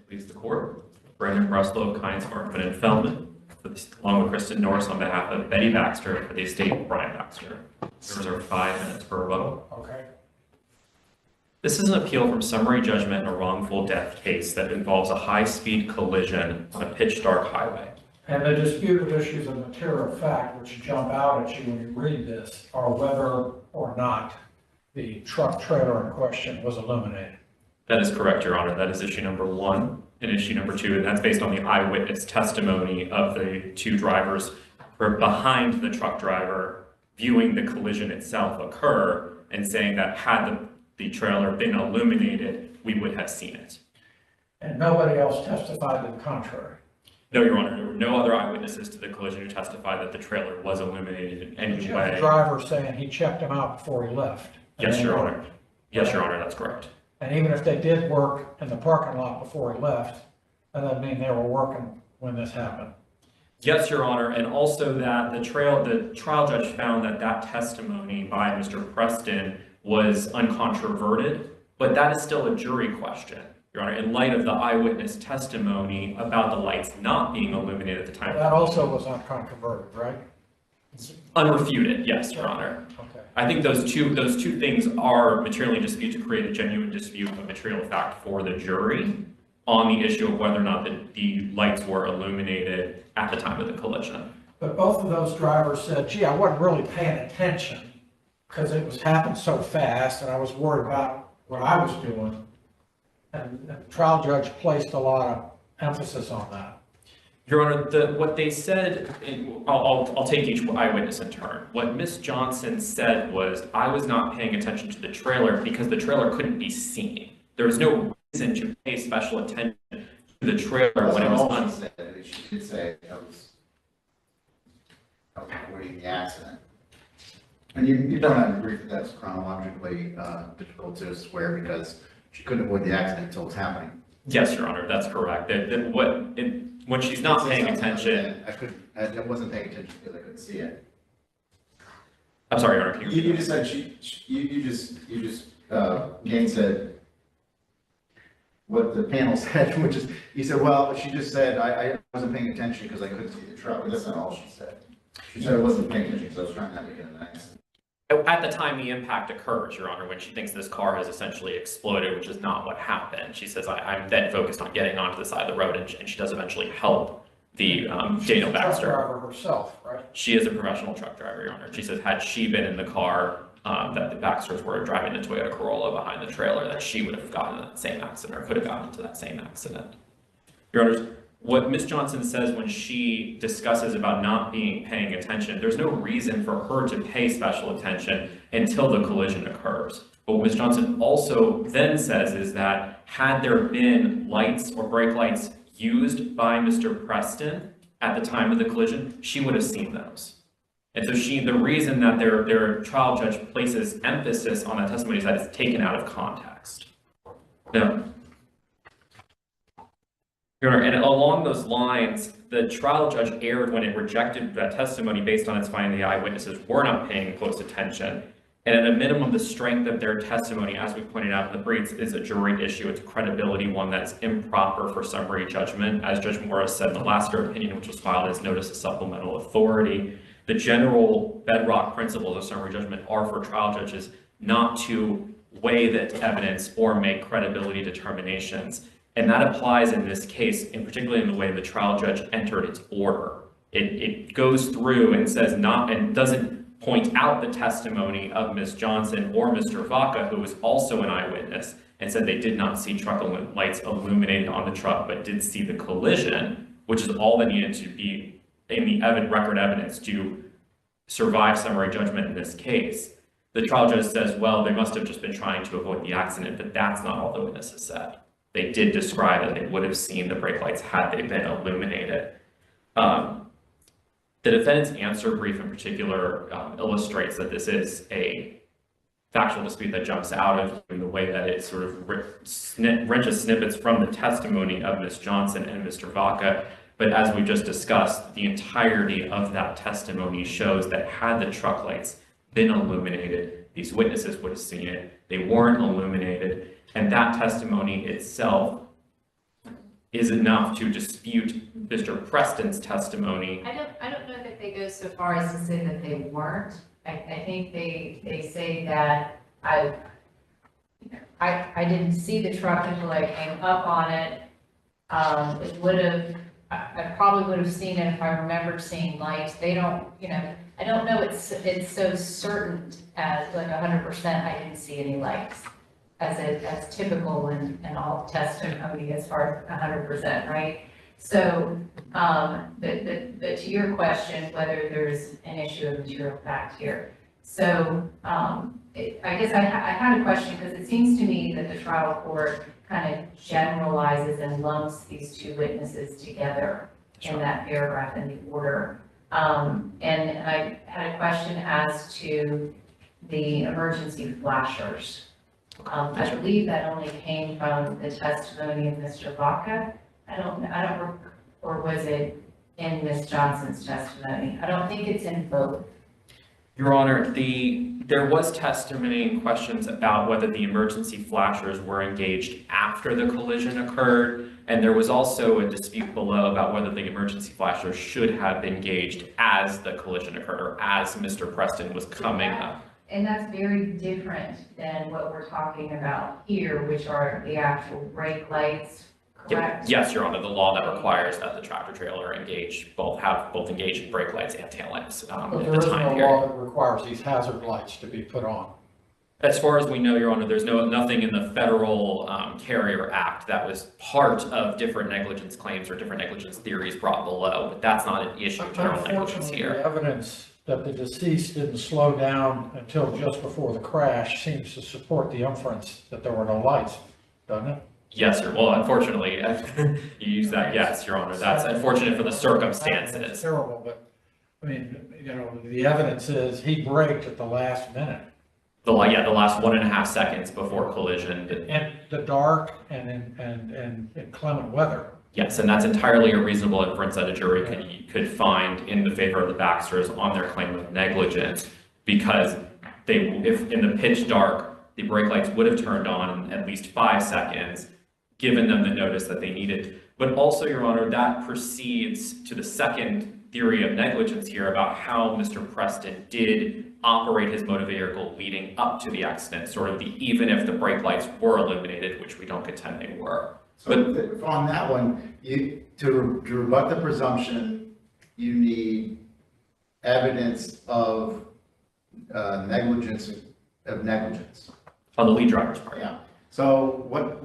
Please the court. Brandon Breslow, Kynes, Hartman, and Feldman, along with Kristen Norris on behalf of Betty Baxter for the estate of Brian Baxter. There are 5 minutes per rebuttal. Okay. This is an appeal from summary judgment in a wrongful death case that involves a high-speed collision on a pitch-dark highway. And the disputed issues of material fact which jump out at you when you read this are whether or not the truck trailer in question was illuminated. That is correct, Your Honor. That is issue number 1 and issue number 2, and that's based on the eyewitness testimony of the 2 drivers behind the truck driver viewing the collision itself occur and saying that had the trailer been illuminated, we would have seen it. And nobody else testified to the contrary. No, Your Honor, there were no other eyewitnesses to the collision who testified that the trailer was illuminated in any way. The driver saying he checked him out before he left. Yes, Your Honor. Yes, Your Honor, that's correct. And even if they did work in the parking lot before he left, that doesn't mean they were working when this happened. Yes, Your Honor, and also that the trial judge found that testimony by Mr. Preston was uncontroverted, but that is still a jury question, Your Honor, in light of the eyewitness testimony about the lights not being illuminated at the time. That also was uncontroverted, right? Unrefuted, yes, Your Honor. Okay. I think those two things are materially disputed to create a genuine dispute of material fact for the jury on the issue of whether or not the lights were illuminated at the time of the collision. But both of those drivers said, gee, I wasn't really paying attention because it was happening so fast and I was worried about what I was doing. And the trial judge placed a lot of emphasis on that. Your Honor, what they said, I'll take each eyewitness in turn. What Ms. Johnson said was, I was not paying attention to the trailer because the trailer couldn't be seen. There was no reason to pay special attention to the trailer when it was on. She did say that was avoiding the accident. And you don't have to agree that that's chronologically difficult to swear because she couldn't avoid the accident until it's happening. Yes, Your Honor, that's correct. When she's not paying attention, I wasn't paying attention because I couldn't see it. I'm sorry, Your Honor. You just said Gaines said what the panel said, which is you said, well, she just said I wasn't paying attention because I couldn't see the truck. But that's not all she said. She said I wasn't paying attention because I was trying not to get in an accident. At the time the impact occurs, Your Honor, when she thinks this car has essentially exploded, which is not what happened. She says, I'm then focused on getting onto the side of the road, and she does eventually help the Daniel Baxter. Truck driver herself, right? She is a professional truck driver, Your Honor. She says, had she been in the car that the Baxters were driving the Toyota Corolla behind the trailer, that she would have gotten that same accident, or could have gotten into that same accident. Your Honor, what Ms. Johnson says when she discusses about not paying attention, there's no reason for her to pay special attention until the collision occurs. But what Ms. Johnson also then says is that had there been lights or brake lights used by Mr. Preston at the time of the collision, she would have seen those. And so the reason that their trial judge places emphasis on that testimony is that it's taken out of context. Now, Your Honor, and along those lines, the trial judge erred when it rejected that testimony based on its finding the eyewitnesses were not paying close attention. And at a minimum, the strength of their testimony, as we pointed out in the briefs, is a jury issue. It's a credibility one that's improper for summary judgment. As Judge Morris said in the last opinion, which was filed as notice of supplemental authority, the general bedrock principles of summary judgment are for trial judges not to weigh the evidence or make credibility determinations. And that applies in this case, and particularly in the way the trial judge entered its order. It goes through and says and doesn't point out the testimony of Ms. Johnson or Mr. Vaca, who was also an eyewitness, and said they did not see truck lights illuminated on the truck, but did see the collision, which is all that needed to be in the record evidence to survive summary judgment in this case. The trial judge says, well, they must have just been trying to avoid the accident, but that's not all the witnesses said. They did describe that they would have seen the brake lights had they been illuminated. The defendant's answer brief in particular illustrates that this is a factual dispute that jumps out of in the way that it sort of wrenches snippets from the testimony of Ms. Johnson and Mr. Vaca. But as we just discussed, the entirety of that testimony shows that had the truck lights been illuminated, these witnesses would have seen it. They weren't illuminated. And that testimony itself is enough to dispute Mr. Preston's testimony. I don't know that they go so far as to say that they weren't. I think they say that I didn't see the truck until I came up on it. I probably would have seen it if I remembered seeing lights. They don't, I don't know it's so certain as like 100% I didn't see any lights as typical in all testimony as far as 100%, right? So, but to your question, whether there's an issue of material fact here. So, I guess I had a question because it seems to me that the trial court kind of generalizes and lumps these two witnesses together in that paragraph in the order. And I had a question as to the emergency flashers. I believe that only came from the testimony of Mr. Baca. Or was it in Ms. Johnson's testimony? I don't think it's in both. Your Honor, there was testimony and questions about whether the emergency flashers were engaged after the collision occurred, and there was also a dispute below about whether the emergency flashers should have been engaged as the collision occurred or as Mr. Preston was coming up. And that's very different than what we're talking about here, which are the actual brake lights, correct? Yes, Your Honor, the law that requires that the tractor trailer have both engaged brake lights and tail lamps But at there the is time no law period. that requires these hazard lights to be put on. As far as we know, Your Honor, there's nothing in the Federal Carrier Act that was part of different negligence claims or different negligence theories brought below, but that's not an issue of general negligence Unfortunately, here. the evidence that the deceased didn't slow down until just before the crash seems to support the inference that there were no lights, doesn't it? Yes, sir. Well, unfortunately, you use that, yes, Your Honor. That's unfortunate for the It's circumstances. terrible, but, I mean, the evidence is he braked at the last minute. The last 1.5 seconds before collision. In the dark and in inclement weather. Yes, and that's entirely a reasonable inference that a jury could find in the favor of the Baxters on their claim of negligence, because if in the pitch dark, the brake lights would have turned on in at least 5 seconds, given them the notice that they needed. But also, Your Honor, that proceeds to the second theory of negligence here about how Mr. Preston did operate his motor vehicle leading up to the accident, sort of even if the brake lights were illuminated, which we don't contend they were. So on that one, to rebut the presumption, you need evidence of negligence. On the lead driver's part. Yeah. So what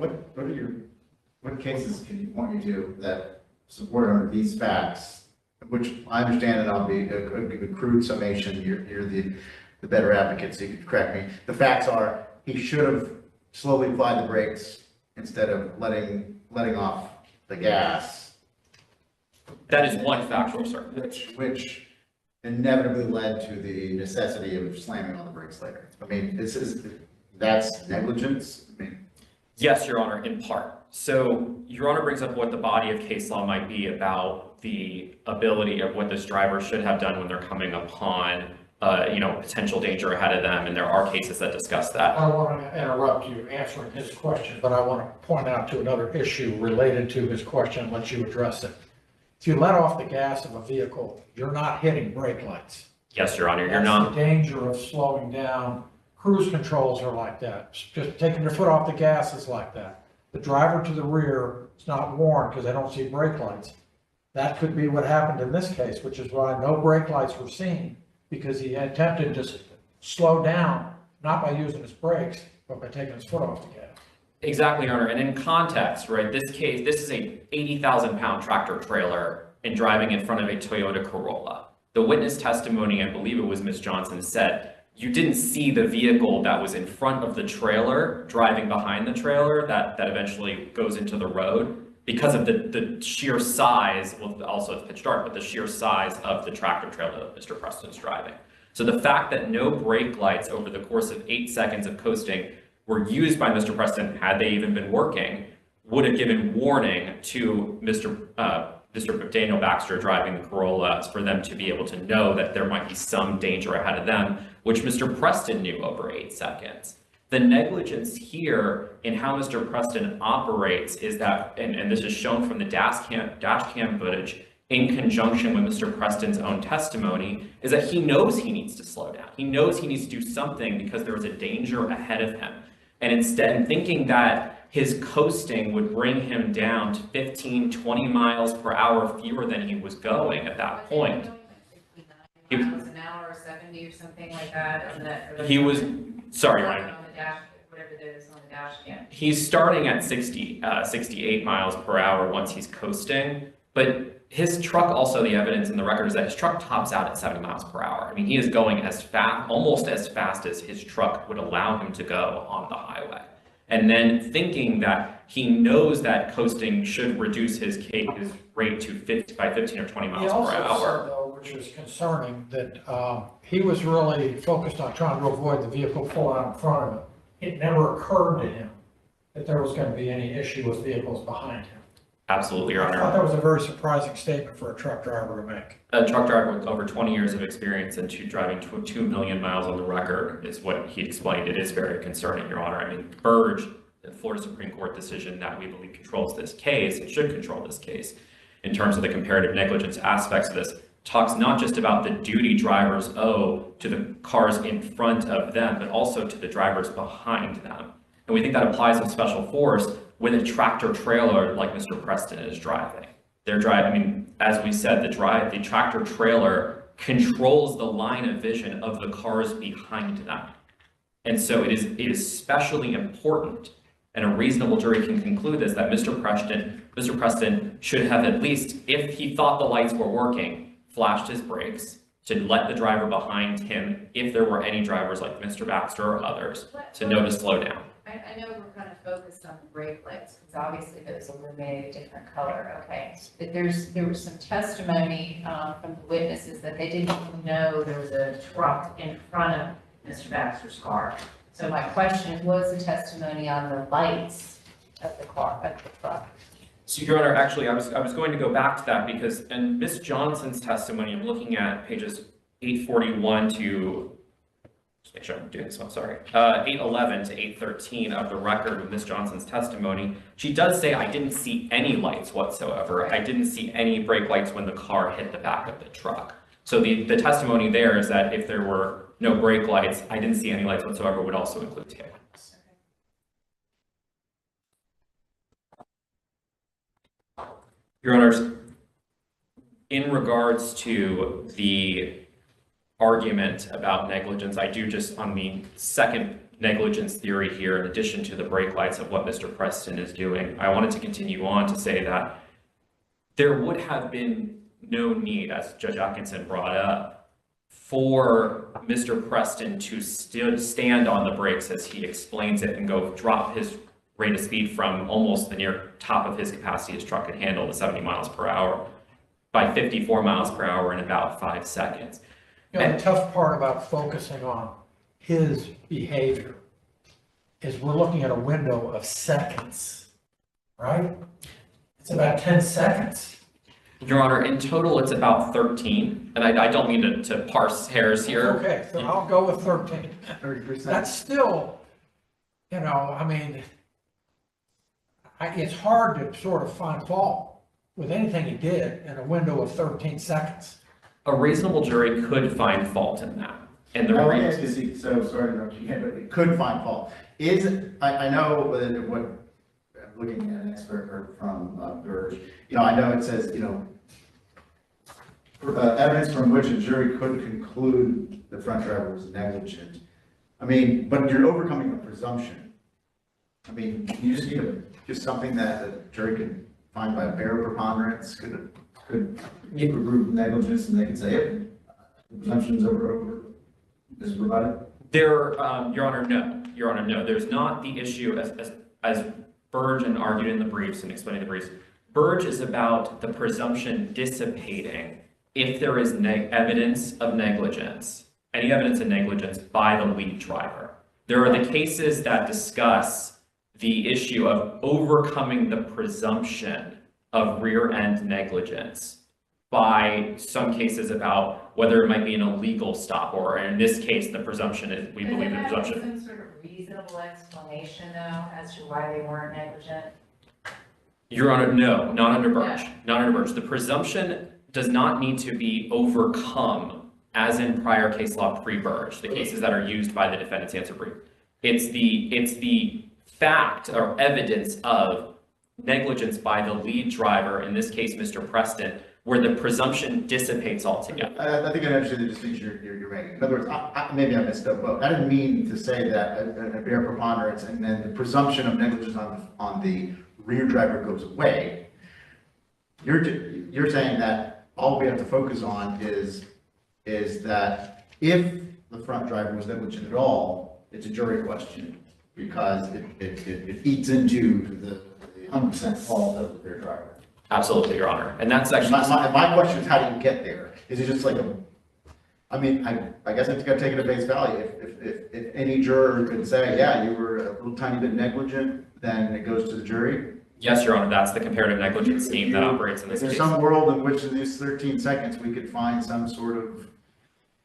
cases can you point me to that support under these facts? Which I understand, and I'll be a crude summation. You're the better advocate, so you could correct me. The facts are he should have slowly applied the brakes instead of letting off the gas. That is one factual sir. Which inevitably led to the necessity of slamming on the brakes later. I mean, that's negligence. I mean, Yes, Your Honor, in part. So Your Honor brings up what the body of case law might be about the ability of what this driver should have done when they're coming upon potential danger ahead of them, and there are cases that discuss that. I don't want to interrupt you answering his question, but I want to point out to another issue related to his question and let you address it. If you let off the gas of a vehicle, you're not hitting brake lights. Yes, Your Honor, you're That's not. the danger of slowing down. Cruise controls are like that. Just taking your foot off the gas is like that. The driver to the rear is not warned because they don't see brake lights. That could be what happened in this case, which is why no brake lights were seen, because he attempted to slow down, not by using his brakes, but by taking his foot off the gas. Exactly, Your Honor. And in context, right, this is a 80,000-pound tractor trailer and driving in front of a Toyota Corolla. The witness testimony, I believe it was Ms. Johnson, said you didn't see the vehicle that was in front of the trailer driving behind the trailer that eventually goes into the road because of the sheer size, well, also it's pitch dark, but the sheer size of the tractor trailer that Mr. Preston's driving. So the fact that no brake lights over the course of 8 seconds of coasting were used by Mr. Preston, had they even been working, would have given warning to Mr. Daniel Baxter driving the Corolla for them to be able to know that there might be some danger ahead of them, which Mr. Preston knew over 8 seconds. The negligence here in how Mr. Preston operates is that, and this is shown from the dash cam footage in conjunction with Mr. Preston's own testimony, is that he knows he needs to slow down. He knows he needs to do something because there was a danger ahead of him. And instead, thinking that his coasting would bring him down to 15, 20 miles per hour fewer than he was going at that point. Miles an hour or 70 or something like that, isn't it? He was, sorry, Ryan. On the dash, whatever it is on the dash cam. He's starting at 68 miles per hour once he's coasting, but his truck, also the evidence in the record is that his truck tops out at 70 miles per hour. I mean, he is going as fast, almost as fast as his truck would allow him to go on the highway. And then thinking that he knows that coasting should reduce his rate to 15 or 20 miles per hour. He also said, though, which is concerning, that he was really focused on trying to avoid the vehicle pulling out in front of him. It never occurred to him that there was going to be any issue with vehicles behind him. Absolutely, Your I thought Honor. that was a very surprising statement for a truck driver to make. A truck driver with over 20 years of experience and driving 2 million miles on the record is what he explained. It is very concerning, Your Honor. I mean, Burge, the Florida Supreme Court decision that we believe controls this case, it should control this case, in terms of the comparative negligence aspects of this, talks not just about the duty drivers owe to the cars in front of them, but also to the drivers behind them. And we think that applies with special force with a tractor trailer like Mr. Preston is driving. They're driving, I mean, as we said, the tractor trailer controls the line of vision of the cars behind them. And so it is especially important, and a reasonable jury can conclude this, that Mr. Preston should have at least, if he thought the lights were working, flashed his brakes to let the driver behind him, if there were any drivers like Mr. Baxter or others, to know to slow down. I know we're kind of focused on the brake lights, because obviously those illuminate a different color, okay? But there was some testimony from the witnesses that they didn't even know there was a truck in front of Mr. Baxter's car. So my question is, what was the testimony on the lights of the car, of the truck? So, Your Honor, actually, I was going to go back to that because in Ms. Johnson's testimony, I'm looking at pages 841 to, just make sure I'm doing this one, sorry, 811 to 813 of the record of Ms. Johnson's testimony. She does say, I didn't see any lights whatsoever. I didn't see any brake lights when the car hit the back of the truck. So the testimony there is that if there were no brake lights, I didn't see any lights whatsoever would also include tail lights. Your Honors, in regards to the argument about negligence, I do just, on the second negligence theory here, in addition to the brake lights of what Mr. Preston is doing, I wanted to continue on to say that there would have been no need, as Judge Atkinson brought up, for Mr. Preston to still stand on the brakes as he explains it and go drop his rate of speed from almost the near top of his capacity his truck could handle to 70 miles per hour by 54 miles per hour in about 5 seconds. You know, the tough part about focusing on his behavior is we're looking at a window of seconds, right? It's about 10 seconds. Your Honor, in total, it's about 13, and I don't mean to parse hairs here. Okay, so I'll go with 13. 30%. That's still, you know, I mean, it's hard to sort of find fault with anything he did in a window of 13 seconds. A reasonable jury could find fault in that. And the Let me reason, ask you, so sorry to interrupt you, but it could find fault. I know what, I'm looking at an expert from Burge, you know, I know it says, you know, evidence from which a jury could conclude the front driver was negligent. I mean, but you're overcoming a presumption. I mean, you just need just something that the jury could find by a bare preponderance, could prove negligence, and they could say it. The presumption's over. Is rebutted? Your Honor, no. Your Honor, no. There's not the issue as Burge and argued in the briefs and explaining the briefs. Burge is about the presumption dissipating if there is evidence of negligence, any evidence of negligence by the lead driver. There are the cases that discuss the issue of overcoming the presumption of rear-end negligence by some cases about whether it might be an illegal stop, or in this case, the presumption is, we believe the presumption. Is there some sort of reasonable explanation though as to why they weren't negligent? Your Honor, no, not under Birch, not under Birch. The presumption does not need to be overcome as in prior case law pre-Birch, the cases that are used by the defendant's answer brief. It's the fact or evidence of negligence by the lead driver, in this case, Mr. Preston, where the presumption dissipates altogether. I think I understand the distinction you're making. In other words, maybe I missed up, but I didn't mean to say that a bare preponderance and then the presumption of negligence on the rear driver goes away. You're saying that all we have to focus on is that if the front driver was negligent at all, it's a jury question because it eats into the 100% fault of the rear driver. Absolutely, Your Honor. And that's actually... My question is, how do you get there? Is it just like I mean, I guess I've got to take it at face value. If any juror could say, yeah, you were a little tiny bit negligent, then it goes to the jury? Yes, Your Honor, that's the comparative negligence scheme that operates in this case. Is there some world in which in these 13 seconds we could find some sort of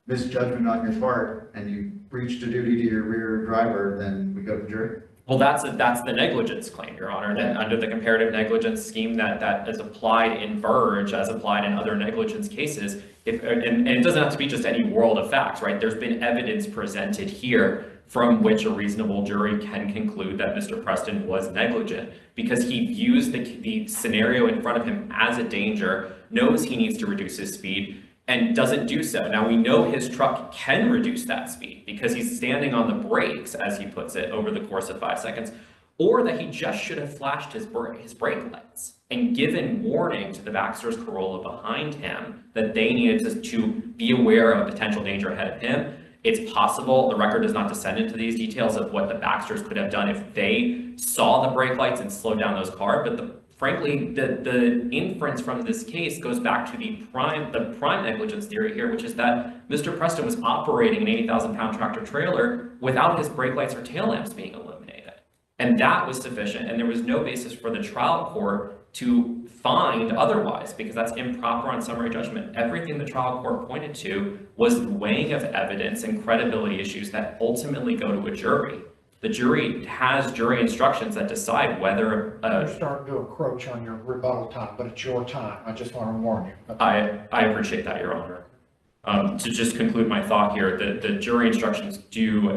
misjudgment on your part and you breached a duty to your rear driver, then we go to the jury? Well, that's the negligence claim, Your Honor, that under the comparative negligence scheme that is applied in Verge, as applied in other negligence cases, and it doesn't have to be just any world of facts, right? There's been evidence presented here from which a reasonable jury can conclude that Mr. Preston was negligent because he views the scenario in front of him as a danger, knows he needs to reduce his speed, and doesn't do so. Now, we know his truck can reduce that speed because he's standing on the brakes, as he puts it, over the course of 5 seconds, or that he just should have flashed his brake lights and given warning to the Baxter's Corolla behind him that they needed to be aware of a potential danger ahead of him. It's possible, the record does not descend into these details of what the Baxters could have done if they saw the brake lights and slowed down those cars, but frankly, the inference from this case goes back to the prime negligence theory here, which is that Mr. Preston was operating an 80,000-pound tractor trailer without his brake lights or tail lamps being illuminated. And that was sufficient, and there was no basis for the trial court to find otherwise, because that's improper on summary judgment. Everything the trial court pointed to was the weighing of evidence and credibility issues that ultimately go to a jury. The jury has jury instructions that decide whether... You're starting to encroach on your rebuttal time, but it's your time. I just want to warn you. I appreciate that, Your Honor. To just conclude my thought here, the jury instructions do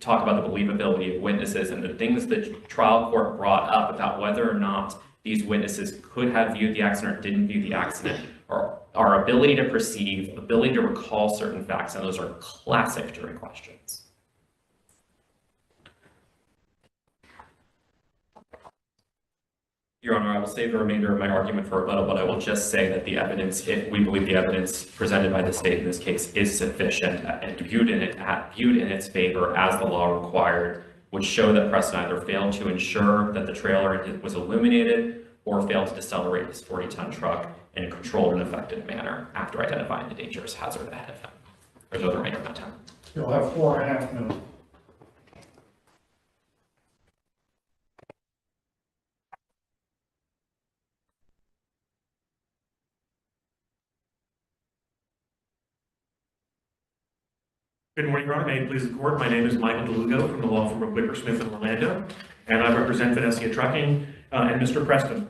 talk about the believability of witnesses, and the things the trial court brought up about whether or not these witnesses could have viewed the accident or didn't view the accident are our ability to perceive, ability to recall certain facts, and those are classic jury questions. Your Honor, I will save the remainder of my argument for rebuttal, but I will just say that the evidence, if we believe the evidence presented by the state in this case is sufficient and viewed in its favor as the law required, would show that Preston either failed to ensure that the trailer was illuminated or failed to decelerate his 40-ton truck in a controlled and effective manner after identifying the dangerous hazard ahead of him. There's the remainder of my time. You'll have 4.5 minutes. Good morning, Your Honor. May it please the court. My name is Michael DeLugo from the law firm of Whipper Smith in Orlando, and I represent Vanessia Trucking and Mr. Preston.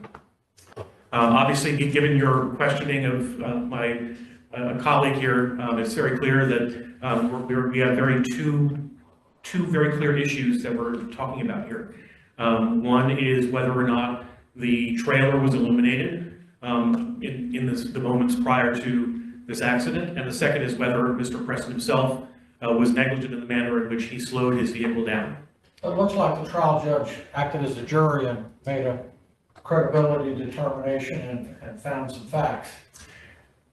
Obviously, given your questioning of my colleague here, it's very clear that we have two very clear issues that we're talking about here. One is whether or not the trailer was illuminated in the moments prior to this accident, and the second is whether Mr. Preston himself was negligent in the manner in which he slowed his vehicle down. It looks like the trial judge acted as a jury and made a credibility determination and found some facts.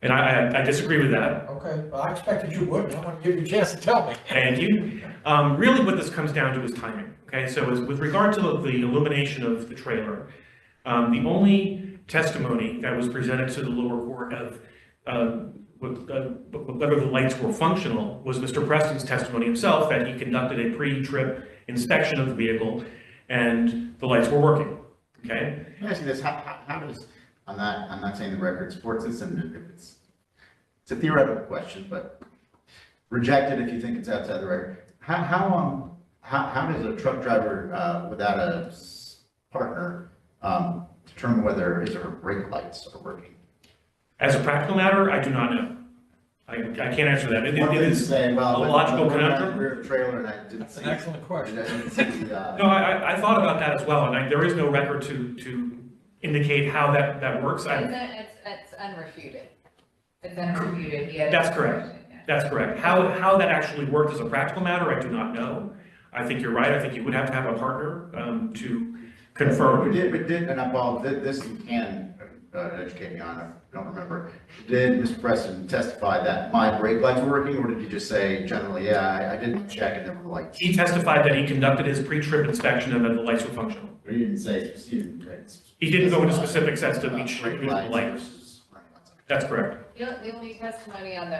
And I disagree with that. Okay, well, I expected you would. I want to give you a chance to tell me. Thank you. Really what this comes down to is timing. Okay, so with regard to the illumination of the trailer, the only testimony that was presented to the lower court of whether the lights were functional was Mr. Preston's testimony himself that he conducted a pre-trip inspection of the vehicle and the lights were working. Okay. Let me ask you this: how does I'm not saying the record supports this, and it's a theoretical question, but reject it if you think it's outside the record. How does a truck driver without a partner determine whether his or her brake lights are working? As a practical matter, I do not know. I can't answer that. It is say, well, a logical conundrum. Rear of the trailer, and I didn't That's see. an excellent question. I didn't see the, No, I thought about that as well, and there is no record to indicate how that works. It's unrefuted. It's unrefuted. Yeah. That's correct. That's correct. How that actually worked as a practical matter, I do not know. I think you're right. I think you would have to have a partner to confirm. We did, and this you can educate me on, I don't remember. Did Mr. Preston testify that my brake lights were working, or did he just say generally, yeah, I didn't check and there were lights? He testified that he conducted his pre-trip inspection and that the lights were functional. Or he didn't say, He didn't go into specifics as to each brake light. versus running lights. That's correct. The only testimony on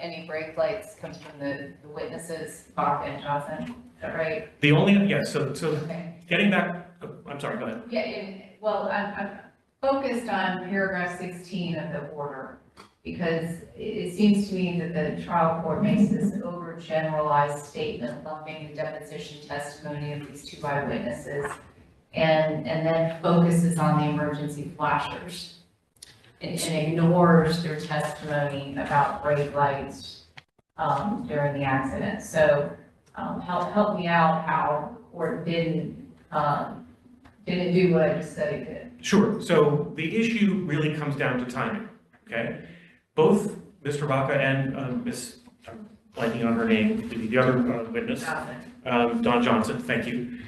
any brake lights comes from the witnesses, Bach and Johnson. Is that right? The only, yes, so Okay. getting back, I'm sorry, go ahead. Yeah, well, I'm focused on paragraph 16 of the order, because it seems to me that the trial court makes this overgeneralized statement lumping the deposition testimony of these two eyewitnesses, and then focuses on the emergency flashers and ignores their testimony about brake lights during the accident. So help me out how the court didn't do what I just said it did. Sure. So the issue really comes down to timing, okay? Both Mr. Baca and I'm blanking on her name, the other witness, Don Johnson, thank you,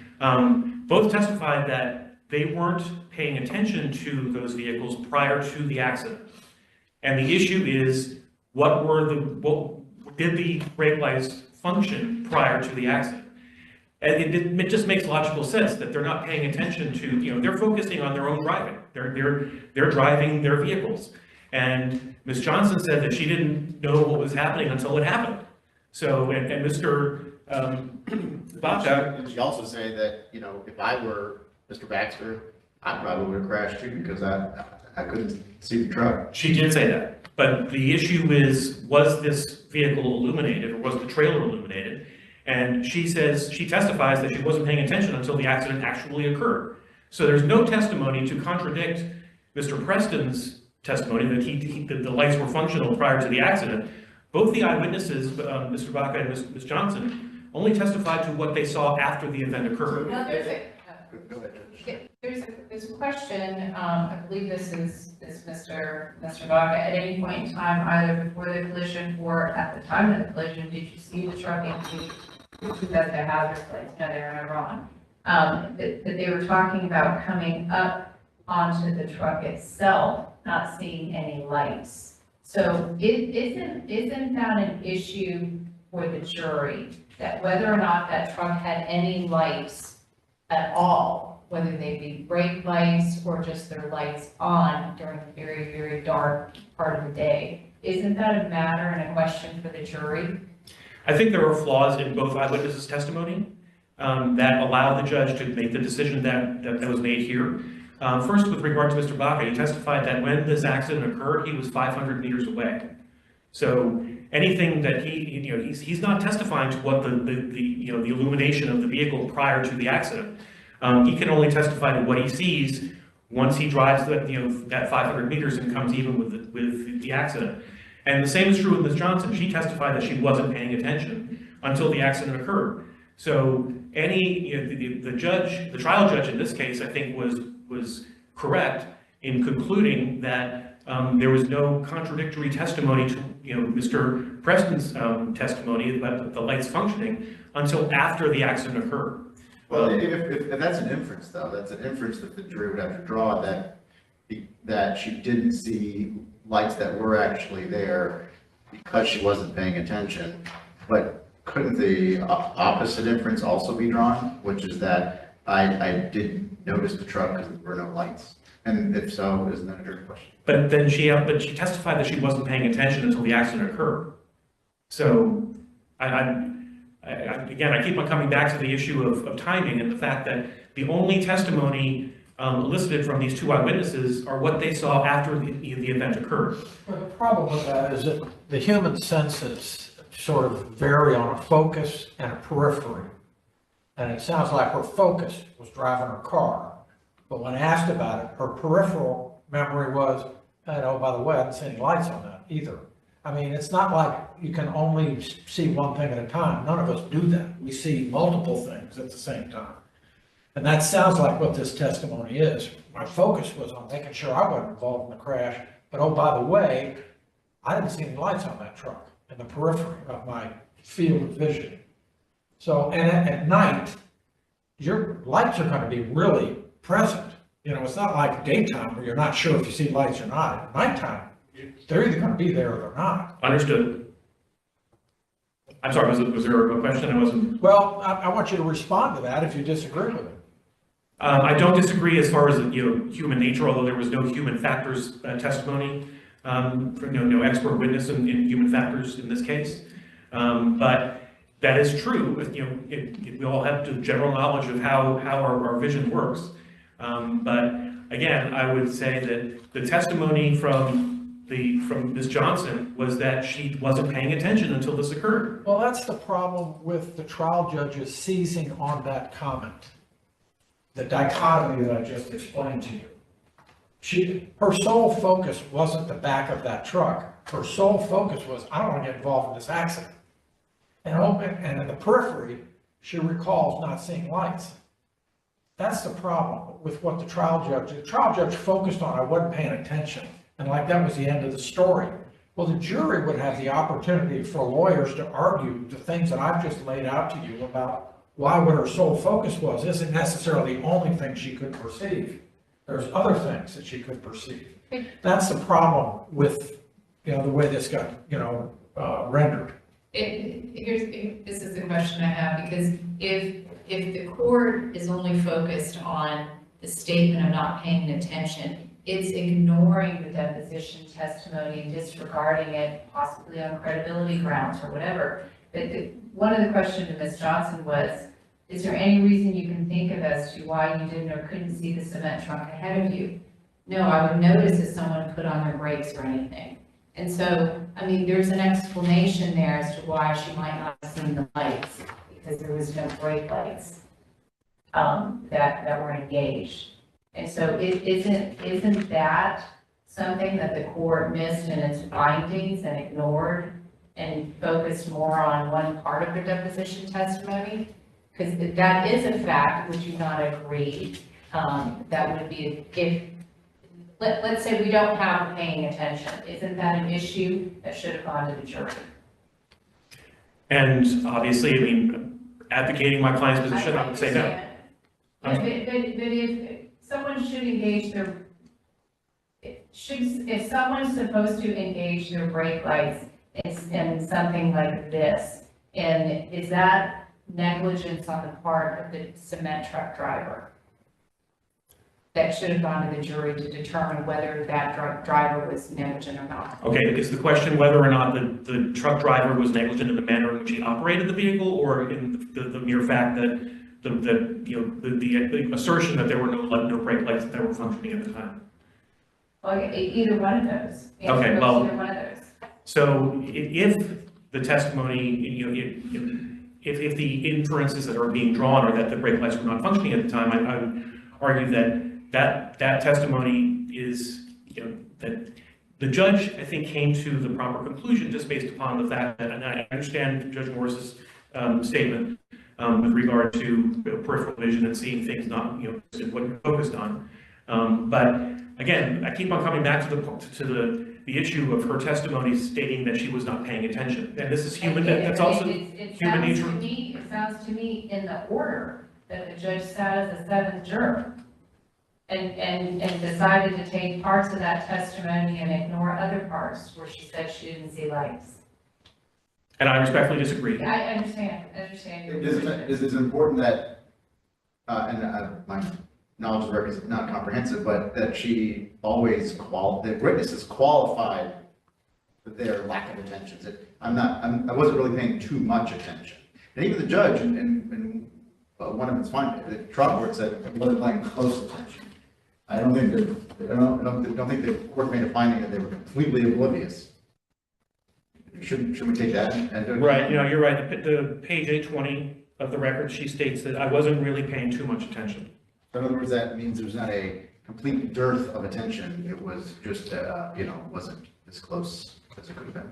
both testified that they weren't paying attention to those vehicles prior to the accident. And the issue is, did the brake lights function prior to the accident? And it just makes logical sense that they're not paying attention to, they're focusing on their own driving. They're driving their vehicles. And Ms. Johnson said that she didn't know what was happening until it happened. So, and Mr. Baca. Did she also say that, if I were Mr. Baxter, I probably would have crashed too, because I couldn't see the truck? She did say that. But the issue is, was this vehicle illuminated, or was the trailer illuminated? And she testifies that she wasn't paying attention until the accident actually occurred. So there's no testimony to contradict Mr. Preston's testimony that the lights were functional prior to the accident. Both the eyewitnesses, Mr. Baca and Ms. Johnson, only testified to what they saw after the event occurred. Well, Go ahead, Judge. there's a question, I believe this is Mr. Baca, at any point in time, either before the collision or at the time of the collision, did you see the truck that they hazard lights? No, they were never on. That they were talking about coming up onto the truck itself, not seeing any lights. So isn't that an issue for the jury, that whether or not that truck had any lights at all, whether they be brake lights or just their lights on during a very, very dark part of the day? Isn't that a matter and a question for the jury? I think there are flaws in both eyewitnesses' testimony that allow the judge to make the decision that was made here. First, with regard to Mr. Baca, he testified that when this accident occurred, he was 500 meters away. So anything that he's not testifying to what the illumination of the vehicle prior to the accident. He can only testify to what he sees once he drives that 500 meters and comes even with the accident. And the same is true with Ms. Johnson. She testified that she wasn't paying attention until the accident occurred. So the trial judge in this case, I think, was correct in concluding that there was no contradictory testimony to Mr. Preston's testimony about the lights functioning until after the accident occurred. Well, if that's an inference, though, that's an inference that the jury would have to draw, that she didn't see lights that were actually there because she wasn't paying attention. But couldn't the opposite inference also be drawn, which is that I didn't notice the truck because there were no lights? And if so, isn't that a jury question? But she testified that she wasn't paying attention until the accident occurred. So again, I keep on coming back to the issue of timing and the fact that the only testimony elicited from these two eyewitnesses are what they saw after the event occurred. Well, the problem with that is that the human senses sort of vary on a focus and a periphery. And it sounds like her focus was driving her car, but when asked about it, her peripheral memory was, oh, by the way, I didn't see any lights on that either. I mean, it's not like you can only see one thing at a time. None of us do that. We see multiple things at the same time. And that sounds like what this testimony is. My focus was on making sure I wasn't involved in the crash, but oh, by the way, I didn't see any lights on that truck in the periphery of my field of vision. So, and at night, your lights are going to be really present. You know, it's not like daytime where you're not sure if you see lights or not. At nighttime, they're either going to be there or they're not. Understood. I'm sorry, was there a question? I wasn't. Well, I want you to respond to that if you disagree with it. I don't disagree as far as human nature, although there was no human factors testimony, no expert witness in human factors in this case. But that is true. We all have the general knowledge of how our vision works. But again, I would say that the testimony from Ms. Johnson was that she wasn't paying attention until this occurred. Well, that's the problem with the trial judges seizing on that comment. The dichotomy that I just explained to you. Her sole focus wasn't the back of that truck. Her sole focus was, I don't want to get involved in this accident. And in the periphery, she recalls not seeing lights. That's the problem with what the trial judge focused on. I wasn't paying attention. And like that was the end of the story. Well, the jury would have the opportunity for lawyers to argue the things that I've just laid out to you about why what her sole focus was isn't necessarily the only thing she could perceive. There's other things that she could perceive. That's the problem with, the way this got, rendered. This is the question I have, because if the court is only focused on the statement of not paying attention, it's ignoring the deposition testimony and disregarding it, possibly on credibility grounds or whatever. But one of the questions to Ms. Johnson was, is there any reason you can think of as to why you didn't or couldn't see the cement truck ahead of you? No, I would notice if someone put on their brakes or anything. And so, I mean, there's an explanation there as to why she might not have seen the lights, because there was no brake lights that were engaged. And so isn't that something that the court missed in its findings and ignored and focused more on one part of the deposition testimony? Because that is a fact, would you not agree? That would be, let's say we don't have paying attention, isn't that an issue that should have gone to the jury? And obviously, I mean, advocating my client's position, I would say no. But if someone should engage if someone's supposed to engage their brake lights in something like this, and is that negligence on the part of the cement truck driver? That should have gone to the jury to determine whether that driver was negligent or not. Okay, is the question whether or not the truck driver was negligent in the manner in which he operated the vehicle, or in the mere fact that the assertion that there were no brake lights that were functioning at the time? Well, either one of those. Okay, well, either one of those. So if the testimony, if the inferences that are being drawn are that the brake lights were not functioning at the time, I would argue that testimony is, that the judge, I think, came to the proper conclusion just based upon the fact that, and I understand Judge Morris's statement with regard to peripheral vision and seeing things not, what you're focused on. But again, I keep on coming back to the issue of her testimony stating that she was not paying attention. And this is human, that's also human nature. It sounds to me in the order that the judge sat as a seventh juror and decided to take parts of that testimony and ignore other parts where she said she didn't see lights. And I respectfully disagree. Yeah, I understand. It's important that, my knowledge of the record is not comprehensive, but that she always the witnesses qualified their lack of attention. I wasn't really paying too much attention. And even the judge, in one of its findings, the trial court said it wasn't paying close attention. I don't think that, I don't think the court made a finding that they were completely oblivious. Should we take that? Right, you're right. The page 820 of the record, she states that I wasn't really paying too much attention. In other words, that means there's not a complete dearth of attention. It was just, wasn't as close as it could have been.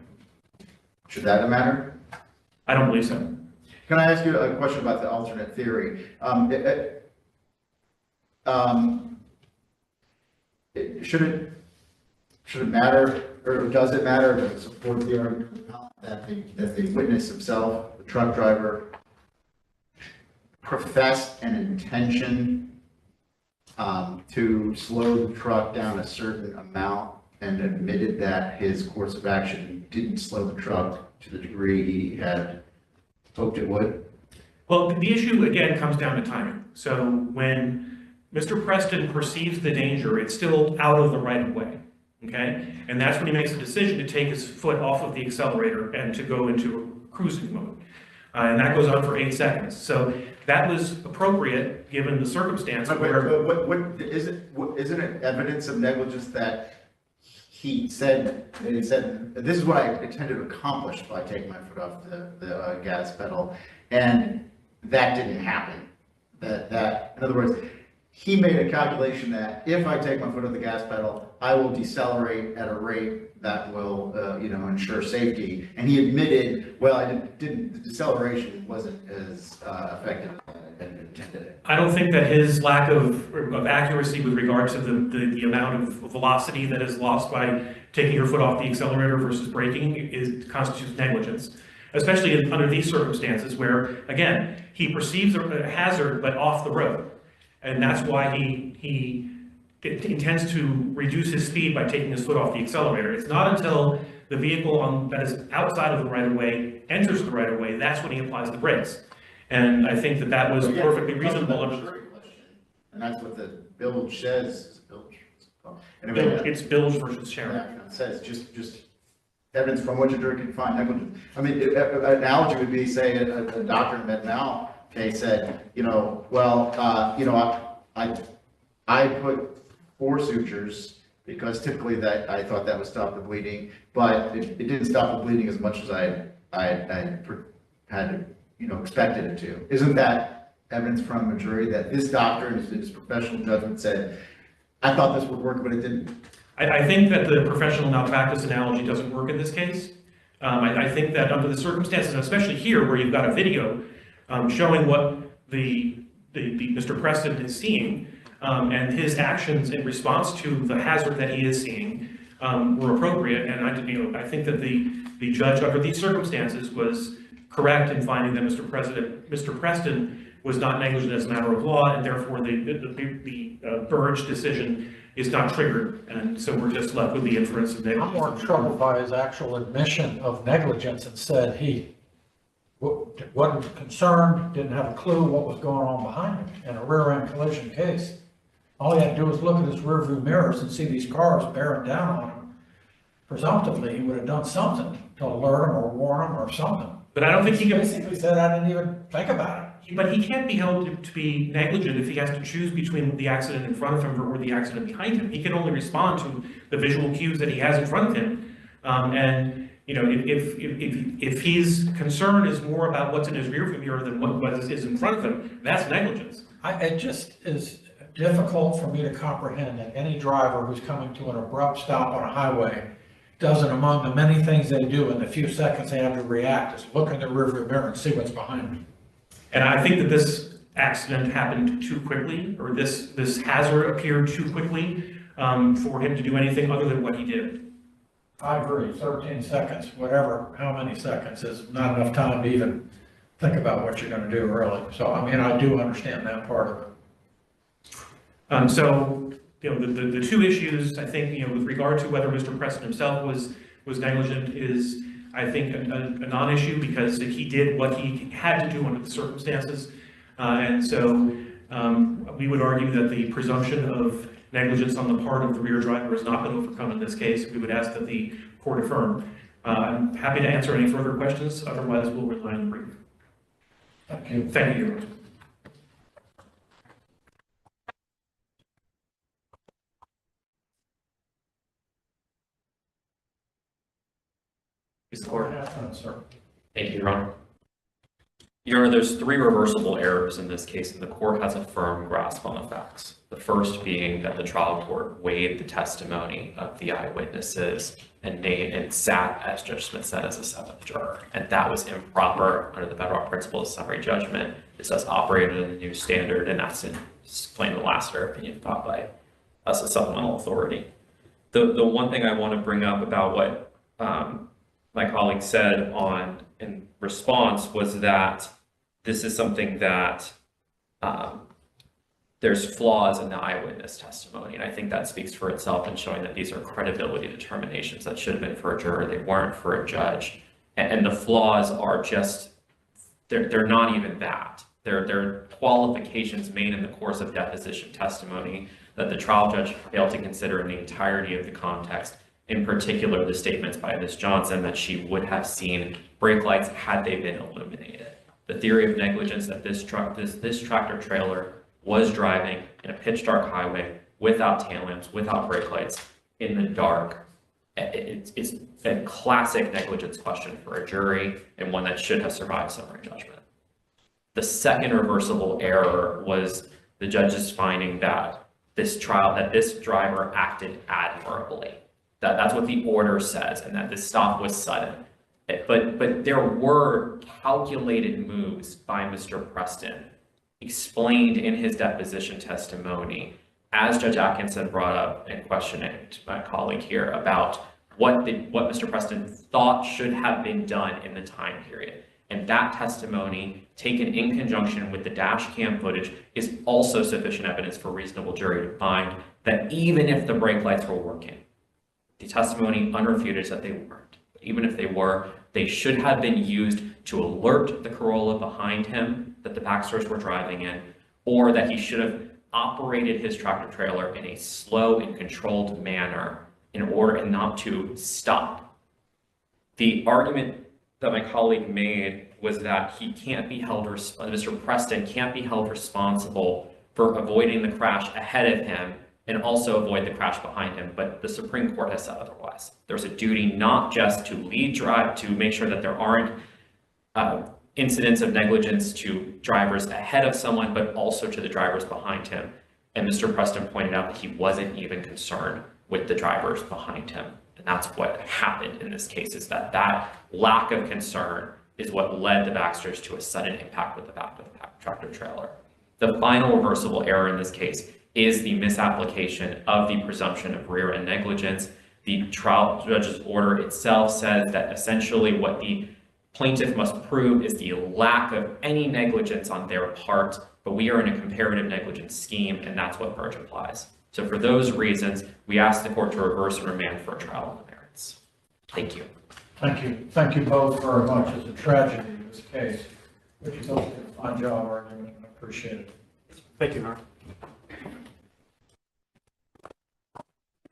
Should that matter? I don't believe so. Can I ask you a question about the alternate theory? Should it matter, or does it matter to support the argument that the witness himself, the truck driver, professed an intention to slow the truck down a certain amount and admitted that his course of action didn't slow the truck to the degree he had hoped it would? Well, the issue again comes down to timing. So when Mr. Preston perceives the danger, it's still out of the right of way, okay? And that's when he makes a decision to take his foot off of the accelerator and to go into cruising mode. And that goes on for 8 seconds. So that was appropriate given the circumstance. But isn't it evidence of negligence that he said, this is what I intended to accomplish by taking my foot off the gas pedal, and that didn't happen. That, in other words, he made a calculation that if I take my foot off the gas pedal, I will decelerate at a rate that will, ensure safety. And he admitted, well, the deceleration wasn't as effective as I intended. I don't think that his lack of accuracy with regard to the amount of velocity that is lost by taking your foot off the accelerator versus braking constitutes negligence, especially under these circumstances where, again, he perceives a hazard but off the road. And that's why he intends to reduce his speed by taking his foot off the accelerator. It's not until the vehicle that is outside of the right-of-way enters the right-of-way, that's when he applies the brakes. And I think that was perfectly reasonable. And that's what the bilge says. Anyway, it's bilge versus Sharon. It says just evidence from which a jury can find negligence. I mean, an analogy would be, say, a doctor in med mal case said, I put 4 sutures because typically that I thought that would stop the bleeding, but it didn't stop the bleeding as much as I had expected it to. Isn't that evidence from a jury that this doctor in his professional judgment said, I thought this would work, but it didn't? I think that the professional malpractice analogy doesn't work in this case. I think that under the circumstances, especially here where you've got a video showing what Mr. Preston is seeing, and his actions in response to the hazard that he is seeing were appropriate. And I think that the judge under these circumstances was correct in finding that Mr. Preston was not negligent as a matter of law, and therefore the Burge decision is not triggered. And so we're just left with the inference of negligence. I'm more troubled by his actual admission of negligence and said he wasn't concerned, didn't have a clue what was going on behind him in a rear end collision case. All he had to do was look at his rearview mirrors and see these cars bearing down on him. Presumptively, he would have done something to alert him or warn him or something. But I don't think he can. Basically said, I didn't even think about it. But he can't be held to be negligent if he has to choose between the accident in front of him or the accident behind him. He can only respond to the visual cues that he has in front of him. If his concern is more about what's in his rearview mirror than what is in front of him, that's negligence. It just is difficult for me to comprehend that any driver who's coming to an abrupt stop on a highway doesn't, among the many things they do in the few seconds they have to react, is look in the rearview mirror and see what's behind them. And I think that this accident happened too quickly, or this hazard appeared too quickly for him to do anything other than what he did. I agree, 13 seconds, whatever, how many seconds is not enough time to even think about what you're going to do, really. So, I mean, I do understand that part of it. The two issues, I think, with regard to whether Mr. Preston himself was negligent is, I think, a non-issue because he did what he had to do under the circumstances. We would argue that the presumption of negligence on the part of the rear driver has not been overcome in this case. We would ask that the court affirm. I'm happy to answer any further questions. Otherwise, we'll rely on the brief. Thank you. Thank you, Your Honor. Please support. Sir. Thank you, Your Honor. Your Honor, there's three reversible errors in this case, and the court has a firm grasp on the facts. The first being that the trial court weighed the testimony of the eyewitnesses and sat, as Judge Smith said, as a seventh juror. And that was improper under the bedrock principle of summary judgment. This has operated in a new standard, and that's explained in the last opinion filed by us as supplemental authority. The one thing I want to bring up about what my colleague said in response was that this is something that there's flaws in the eyewitness testimony, and I think that speaks for itself in showing that these are credibility determinations that should have been for a juror, they weren't for a judge, and the flaws are just, they're not even that. They're qualifications made in the course of deposition testimony that the trial judge failed to consider in the entirety of the context, in particular the statements by Ms. Johnson that she would have seen brake lights had they been illuminated. The theory of negligence that this tractor trailer was driving in a pitch dark highway without tail lamps, without brake lights, in the dark. It's a classic negligence question for a jury and one that should have survived summary judgment. The second reversible error was the judge's finding that this driver acted admirably. That's what the order says, and that this stop was sudden. But there were calculated moves by Mr. Preston explained in his deposition testimony, as Judge Atkinson brought up in questioning to my colleague here about what Mr. Preston thought should have been done in the time period. And that testimony, taken in conjunction with the dash cam footage, is also sufficient evidence for a reasonable jury to find that even if the brake lights were working, the testimony unrefuted is that they weren't. Even if they were, they should have been used to alert the Corolla behind him that the Baxters were driving in, or that he should have operated his tractor trailer in a slow and controlled manner in order not to stop. The argument that my colleague made was that he can't be held, Mr. Preston can't be held responsible for avoiding the crash ahead of him and also avoid the crash behind him, but the Supreme Court has said otherwise. There's a duty not just to lead drive, to make sure that there aren't incidents of negligence to drivers ahead of someone, but also to the drivers behind him. And Mr. Preston pointed out that he wasn't even concerned with the drivers behind him. And that's what happened in this case, is that lack of concern is what led the Baxters to a sudden impact with the back of the tractor trailer. The final reversible error in this case is the misapplication of the presumption of rear end negligence. The trial judge's order itself says that essentially what the plaintiff must prove is the lack of any negligence on their part, but we are in a comparative negligence scheme, and that's what Burge applies. So for those reasons, we ask the court to reverse and remand for a trial on the merits. Thank you. Thank you. Thank you both very much. It's a tragedy in this case, but you both did a fine job arguing. I appreciate it. Thank you, Mark.